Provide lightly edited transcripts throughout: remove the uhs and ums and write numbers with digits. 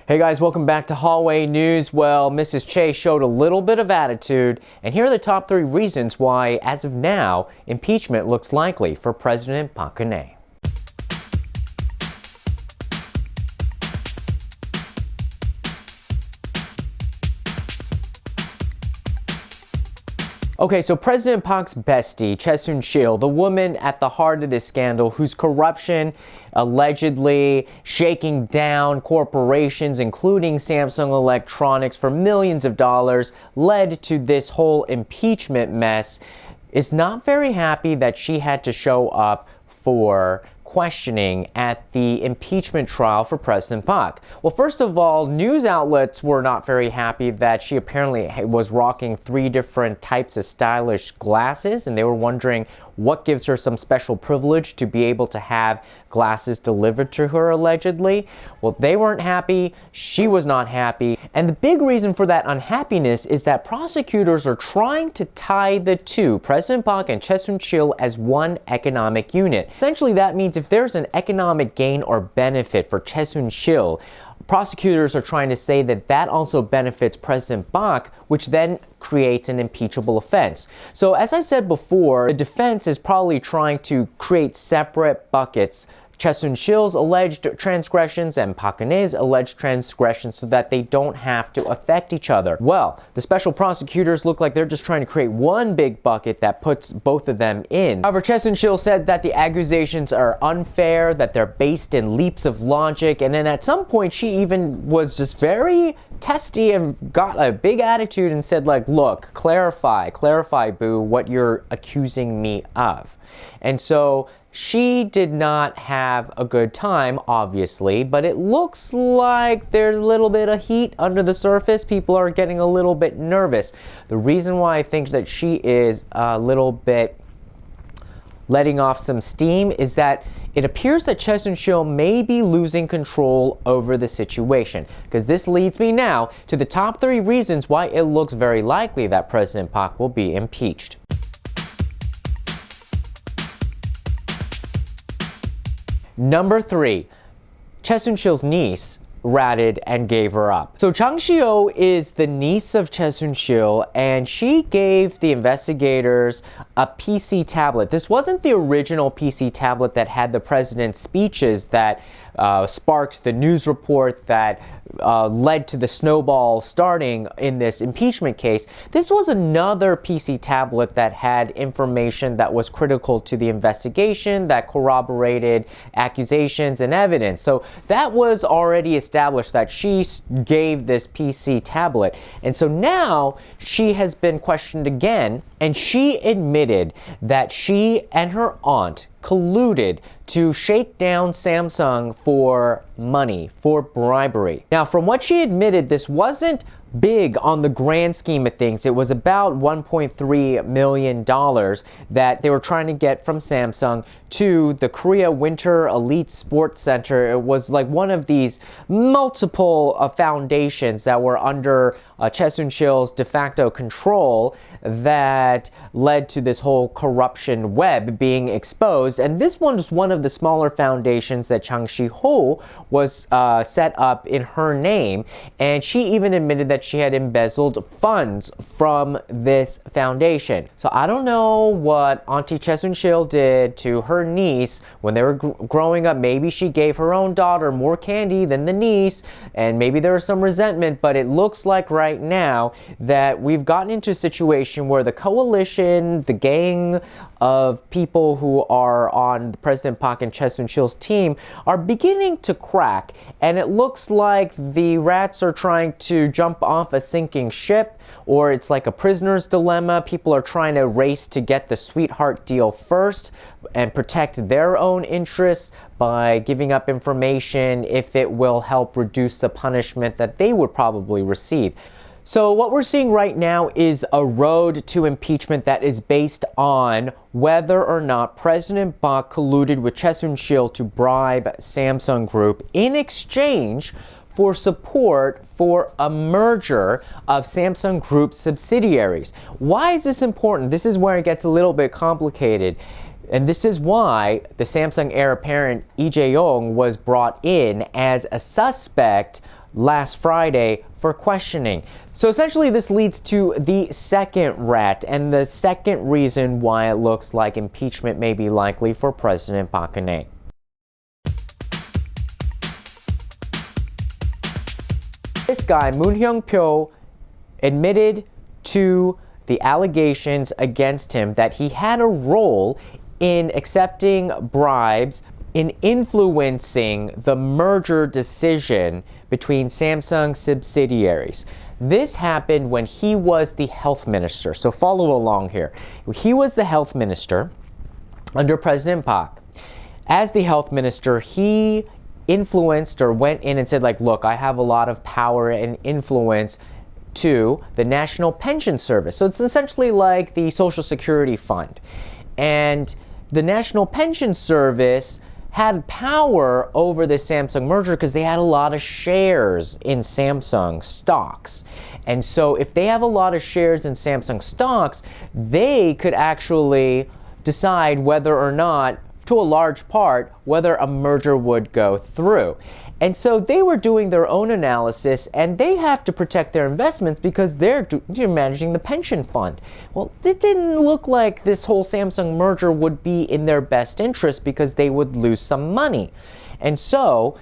Hey guys, welcome back to Hallway News. Well, Mrs. Choi showed a little bit of attitude, and here are the top 3 reasons why, as of now, impeachment looks likely for President Park Geun-hye. Okay, so President Park's bestie, Choi Soon-sil, the woman at the heart of this scandal, whose corruption allegedly shaking down corporations, including Samsung Electronics, for millions of dollars, led to this whole impeachment mess, is not very happy that she had to show up for questioning at the impeachment trial for President Park. Well, first of all, news outlets were not very happy that she apparently was rocking 3 different types of stylish glasses, and they were wondering what gives her some special privilege to be able to have glasses delivered to her, allegedly. Well, they weren't happy, she was not happy, and the big reason for that unhappiness is that prosecutors are trying to tie the two, President Park and Choi Soon-sil, as one economic unit. Essentially, that means if there's an economic gain or benefit for Choi Soon-sil, prosecutors are trying to say that that also benefits President Park, which then creates an impeachable offense. So as I said before, the defense is probably trying to create separate buckets, Choi Soon-sil's alleged transgressions and Park Geun-hye's alleged transgressions, so that they don't have to affect each other. Well, the special prosecutors look like they're just trying to create one big bucket that puts both of them in. However, Choi Soon-sil said that the accusations are unfair, that they're based in leaps of logic, and then at some point she even was just very testy and got a big attitude and said, like, look, clarify, boo, what you're accusing me of. And so she did not have a good time, obviously, but it looks like there's a little bit of heat under the surface. People are getting a little bit nervous. The reason why I think that she is a little bit letting off some steam is that it appears that Choi Soon-sil may be losing control over the situation, because this leads me now to the top 3 reasons why it looks very likely that President Park will be impeached. Number 3, Choi Soon-sil's niece ratted and gave her up. So Chang Si-oh is the niece of Choi Soon-sil, and she gave the investigators a PC tablet. This wasn't the original PC tablet that had the president's speeches that sparked the news report that led to the snowball starting in this impeachment case. This was another PC tablet that had information that was critical to the investigation, that corroborated accusations and evidence. So that was already established that she gave this PC tablet. And so now she has been questioned again, and she admitted that she and her aunt colluded to shake down Samsung for money, for bribery. Now, from what she admitted, this wasn't big on the grand scheme of things. It was about $1.3 million that they were trying to get from Samsung to the Korea Winter Elite Sports Center. It was like one of these multiple foundations that were under Choi Soon-sil's de facto control that led to this whole corruption web being exposed. And this one was one of the smaller foundations that Chang Si-ho was set up in her name. And she even admitted that she had embezzled funds from this foundation. So I don't know what Auntie Choi Soon-sil did to her niece when they were growing up. Maybe she gave her own daughter more candy than the niece, and maybe there was some resentment, but it looks like right now that we've gotten into a situation where the coalition, the gang of people who are on President Park and Choi Soon-sil's team are beginning to crack, and it looks like the rats are trying to jump off a sinking ship, or it's like a prisoner's dilemma. People are trying to race to get the sweetheart deal first and protect their own interests by giving up information if it will help reduce the punishment that they would probably receive. So what we're seeing right now is a road to impeachment that is based on whether or not President Park colluded with Choi Soon-sil to bribe Samsung Group in exchange for support for a merger of Samsung Group subsidiaries. Why is this important? This is where it gets a little bit complicated. And this is why the Samsung heir apparent Lee Jae-yong was brought in as a suspect last Friday for questioning. So essentially this leads to the second rat and the second reason why it looks like impeachment may be likely for President Park Geun-hye. This guy, Moon Hyung-pyo, admitted to the allegations against him that he had a role in accepting bribes, in influencing the merger decision between Samsung subsidiaries. This happened when he was the health minister. So follow along here. He was the health minister under President Park. As the health minister, he influenced or went in and said, like, look, I have a lot of power and influence to the National Pension Service. So it's essentially like the Social Security Fund. And the National Pension Service had power over the Samsung merger because they had a lot of shares in Samsung stocks. And so if they have a lot of shares in Samsung stocks, they could actually decide whether or not, to a large part, whether a merger would go through. And so they were doing their own analysis, and they have to protect their investments because they're managing the pension fund. Well, it didn't look like this whole Samsung merger would be in their best interest because they would lose some money. And so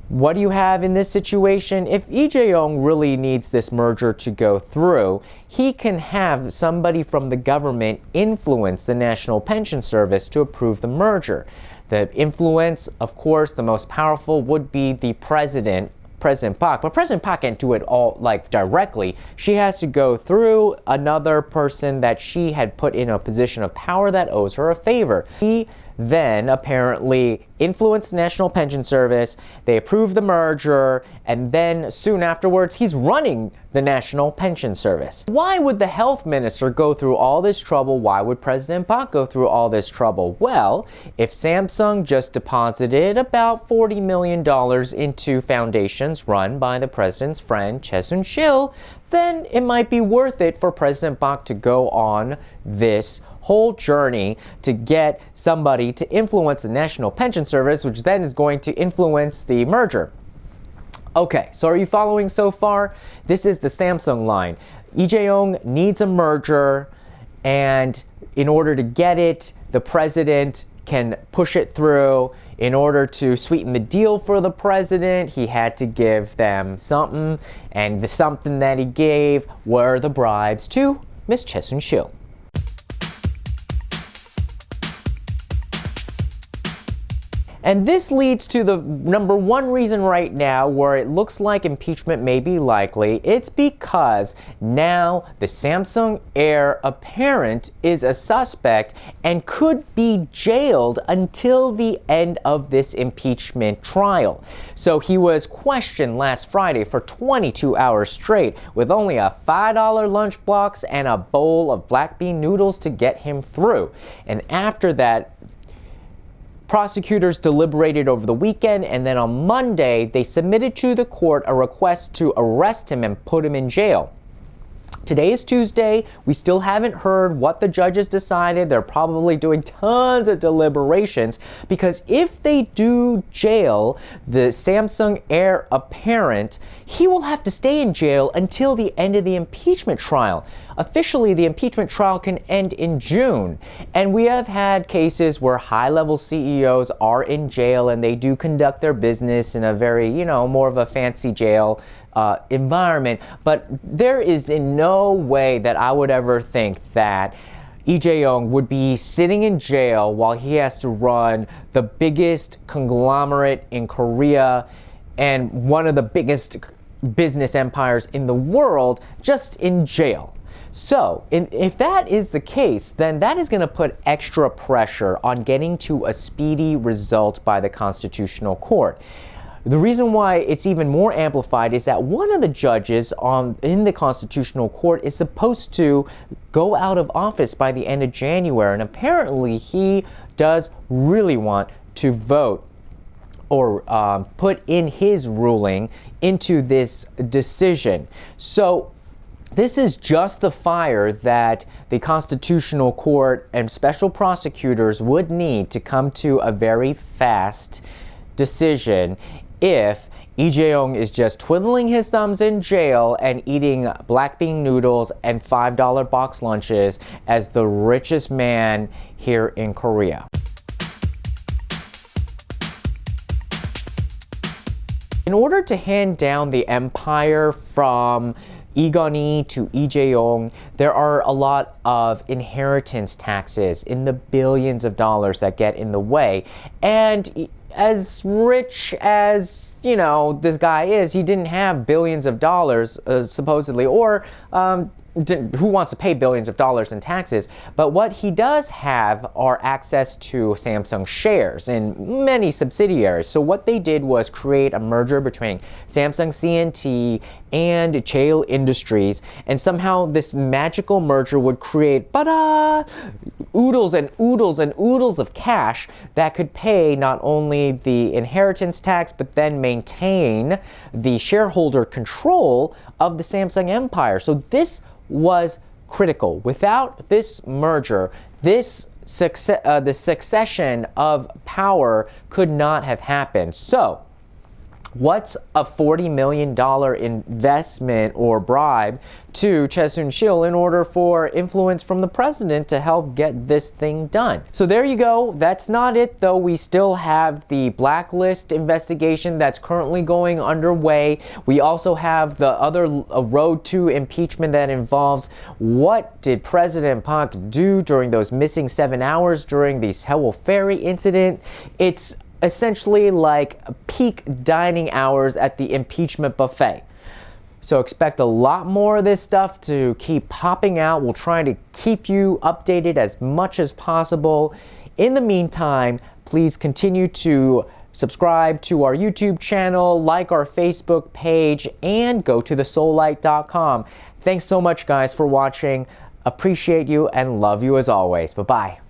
what do you have in this situation? If Lee Jae-yong really needs this merger to go through, he can have somebody from the government influence the National Pension Service to approve the merger. The influence, of course, the most powerful would be the President Park. But President Park can't do it all directly. She has to go through another person that she had put in a position of power that owes her a favor. He then apparently influenced the National Pension Service, they approved the merger, and then soon afterwards he's running the National Pension Service. Why would the health minister go through all this trouble? Why would President Park go through all this trouble? Well, if Samsung just deposited about $40 million into foundations run by the president's friend Choi Soon-sil, then it might be worth it for President Park to go on this whole journey to get somebody to influence the National Pension Service, which then is going to influence the merger. Okay, so are you following so far? This is the Samsung line. Lee Jae-yong needs a merger, and in order to get it, the president can push it through. In order to sweeten the deal for the president, he had to give them something, and the something that he gave were the bribes to Miss Choi Soon-sil. And this leads to the number one reason right now where it looks like impeachment may be likely. It's because now the Samsung heir apparent is a suspect and could be jailed until the end of this impeachment trial. So he was questioned last Friday for 22 hours straight with only a $5 lunchbox and a bowl of black bean noodles to get him through. And after that, prosecutors deliberated over the weekend, and then on Monday, they submitted to the court a request to arrest him and put him in jail. Today is Tuesday. We still haven't heard what the judges decided. They're probably doing tons of deliberations because if they do jail the Samsung heir apparent, he will have to stay in jail until the end of the impeachment trial. Officially, the impeachment trial can end in June. And we have had cases where high-level CEOs are in jail and they do conduct their business in a very, more of a fancy jail environment. But there is in no way that I would ever think that Lee Jae-yong would be sitting in jail while he has to run the biggest conglomerate in Korea and one of the biggest business empires in the world just in jail. So, if that is the case, then that is going to put extra pressure on getting to a speedy result by the Constitutional Court. The reason why it's even more amplified is that one of the judges in the Constitutional Court is supposed to go out of office by the end of January, and apparently he does really want to vote or put in his ruling into this decision. So this is just the fire that the Constitutional Court and special prosecutors would need to come to a very fast decision if Lee Jae-yong is just twiddling his thumbs in jail and eating black bean noodles and $5 box lunches as the richest man here in Korea. In order to hand down the empire from Geun-hye to Lee Jae-yong, there are a lot of inheritance taxes in the billions of dollars that get in the way. And as rich as, you know, this guy is, he didn't have billions of dollars, supposedly, or who wants to pay billions of dollars in taxes? But what he does have are access to Samsung shares in many subsidiaries. So what they did was create a merger between Samsung C&T and Cheil Industries, and somehow this magical merger would create oodles and oodles and oodles of cash that could pay not only the inheritance tax but then maintain the shareholder control of the Samsung empire. So this was critical. Without this merger, the succession of power could not have happened. So what's a $40 million investment or bribe to Choi Soon-sil in order for influence from the president to help get this thing done? So there you go. That's not it, though. We still have the blacklist investigation that's currently going underway. We also have the other road to impeachment that involves what did President Park do during those missing 7 hours during the Seoul ferry incident. It's essentially like peak dining hours at the impeachment buffet. So expect a lot more of this stuff to keep popping out. We'll try to keep you updated as much as possible. In the meantime, please continue to subscribe to our YouTube channel, like our Facebook page, and go to thesoulite.com. Thanks so much, guys, for watching. Appreciate you and love you as always. Bye-bye.